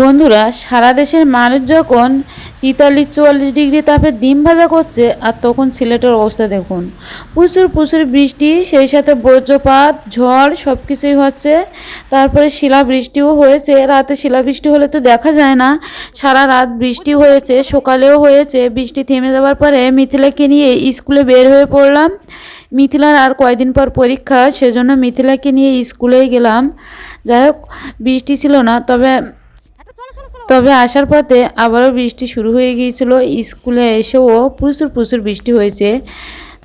বন্ধুরা, সারা দেশের মানুষ যখন 43-44 ডিগ্রি তাপে ডিম ভাজা করছে, আর তখন সিলেটের অবস্থা দেখুন। প্রচুর প্রচুর বৃষ্টি, সেই সাথে বজ্রপাত, ঝড় সব কিছুই হচ্ছে। তারপরে শিলাবৃষ্টিও হয়েছে। রাতে শিলাবৃষ্টি হলে তো দেখা যায় না, সারা রাত বৃষ্টি হয়েছে, সকালেও হয়েছে। বৃষ্টি থেমে যাওয়ার পরে মিথিলাকে নিয়ে স্কুলে বের হয়ে পড়লাম। মিথিলার আর কয়দিন পর পরীক্ষা, সেজন্য মিথিলাকে নিয়ে স্কুলেই গেলাম। যাই হোক, বৃষ্টি ছিল না, তবে আসার পথে আবারও বৃষ্টি শুরু হয়ে গিয়েছিল। স্কুলে এসেও প্রচুর প্রচুর বৃষ্টি হয়েছে।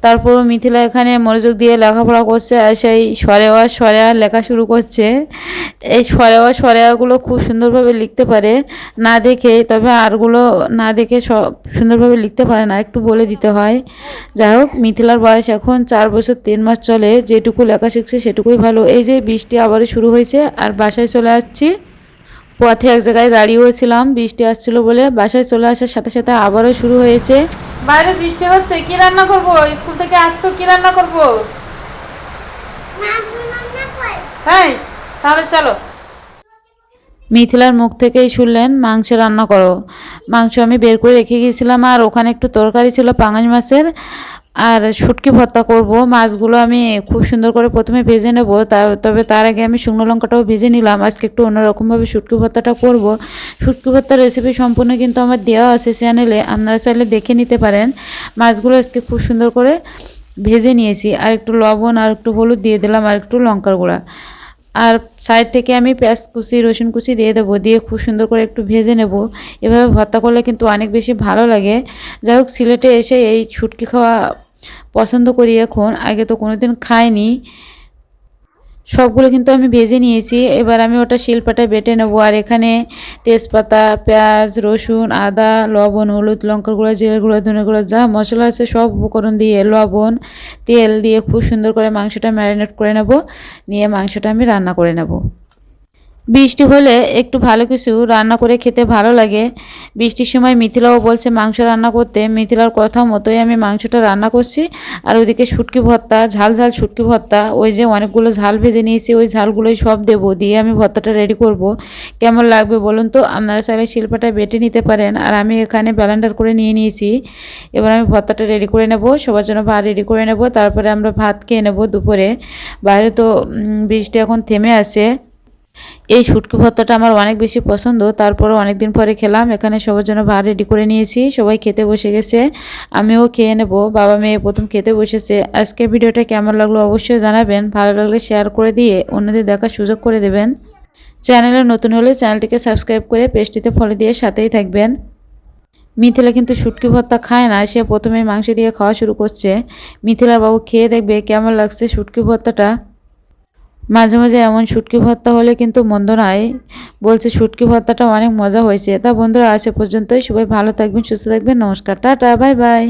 তারপরও মিথিলা এখানে মনোযোগ দিয়ে লেখাপড়া করছে, আর সেই সরেয়া লেখা শুরু করছে। এই সরেয়াগুলো খুব সুন্দরভাবে লিখতে পারে না দেখে, তবে আরগুলো না দেখে সব সুন্দরভাবে লিখতে পারে না, একটু বলে দিতে হয়। যাই হোক, মিথিলার বয়স এখন 4 বছর 3 মাস চলে। যেটুকু লেখা শিখছে সেটুকুই ভালো। এই যে বৃষ্টি আবারও শুরু হয়েছে, আর বাসায় চলে আসছি। পথে এক জায়গায় দাঁড়িয়েছিলাম, বৃষ্টি আসছিল বলে। বাসায় চলে আসার সাথে সাথে আবারও শুরু হয়েছে। বাইরে বৃষ্টি হচ্ছে, কি রান্না করব? স্কুল থেকে আসছো, কি রান্না করব? হ্যাঁ, তাহলে চলো। মিথিলার মুখ থেকেই শুনলেন মাংস রান্না করো। মাংস আমি বের করে রেখে গিয়েছিলাম, আর ওখানে একটু তরকারি ছিল পাঙাশ মাছের, আর শুটকি ভর্তা করব। মাছগুলো আমি খুব সুন্দর করে প্রথমে ভেজে নেব, তবে তার আগে আমি শুকনো লঙ্কাটাও ভেজে নিলাম। আজকে একটু অন্যরকমভাবে শুটকি ভর্তাটা করব। শুটকি ভর্তার রেসিপি সম্পূর্ণ কিন্তু আমার দেওয়া আছে চ্যানেলে, আপনারা চাইলে দেখে নিতে পারেন। মাছগুলো আজকে খুব সুন্দর করে ভেজে নিয়েছি, আর একটু লবণ আর একটু হলুদ দিয়ে দিলাম, আর একটু লঙ্কার গুঁড়া। আর সাইড থেকে আমি পেঁয়াজ কুচি, রসুন কুচি দিয়ে দেবো, দিয়ে খুব সুন্দর করে একটু ভেজে নেব। এভাবে ভর্তা করলে কিন্তু অনেক বেশি ভালো লাগে। যাই হোক, সিলেটে এসে এই শুটকি খাওয়া পছন্দ করি এখন, আগে তো কোনোদিন খাইনি। সবগুলো কিন্তু আমি ভেজে নিয়েছি। এবার আমি ওটা শিলপাটায় বেটে নেব। আর এখানে তেজপাতা, পেঁয়াজ, রসুন, আদা, লবণ, হলুদ, লঙ্কার গুঁড়া, জিরের গুঁড়া, ধনে গুঁড়া, যা মশলা আছে সব উপকরণ দিয়ে, লবণ, তেল দিয়ে খুব সুন্দর করে মাংসটা ম্যারিনেট করে নেব। নিয়ে মাংসটা আমি রান্না করে নেব। বৃষ্টি হলে একটু ভালো কিছু রান্না করে খেতে ভালো লাগে। বৃষ্টির সময় মিথিলাও বলছে মাংস রান্না করতে। মিথিলার কথা মতোই আমি মাংসটা রান্না করছি। আর ওইদিকে শুটকি ভর্তা, ঝাল ঝাল শুটকি ভর্তা, ওই যে অনেকগুলো ঝাল ভেজে নিয়েছি, ওই ঝালগুলোই সব দেবো, দিয়ে আমি ভর্তাটা রেডি করব। কেমন লাগবে বলুন তো? আপনারা চাইলে শিলপাটায় বেটে নিতে পারেন, আর আমি এখানে ব্লেন্ডার করে নিয়ে নিয়েছি। এবার আমি ভর্তাটা রেডি করে নেব, সবার জন্য ভাত রেডি করে নেব, তারপরে আমরা ভাত খেয়ে নেব দুপুরে। বাইরে তো বৃষ্টি এখন থেমে আছে। এই শুটকি ভর্তাটা আমার অনেক বেশি পছন্দ, তারপরও অনেক দিন পরে খেলাম। এখানে সবার জন্য ভাত রেডি করে নিয়েছি, সবাই খেতে বসে গেছে, আমিও খেয়ে নেব। বাবা মেয়ে প্রথম খেতে বসেছে। আজকে ভিডিওটা কেমন লাগলো অবশ্যই জানাবেন। ভালো লাগলে শেয়ার করে দিয়ে অন্যদের দেখার সুযোগ করে দেবেন। চ্যানেলে নতুন হলে চ্যানেলটিকে সাবস্ক্রাইব করে পেজটিতে ফলো দিয়ে সাথেই থাকবেন। মিথিলা কিন্তু শুটকি ভর্তা খায় না, সে প্রথমে মাংস দিয়ে খাওয়া শুরু করছে। মিথিলা বাবু খেয়ে দেখবে কেমন লাগছে শুটকি ভর্তাটা। মাঝে মাঝে এমন শুটকি ভর্তা হলে কিন্তু মন্দ নয়। বলছে শুটকি ভর্তাটা অনেক মজা হয়েছে। তা বন্ধুরা, আজ এ পর্যন্তই। সবাই ভালো থাকবেন, সুস্থ থাকবেন। নমস্কার, টাটা, বাই বাই।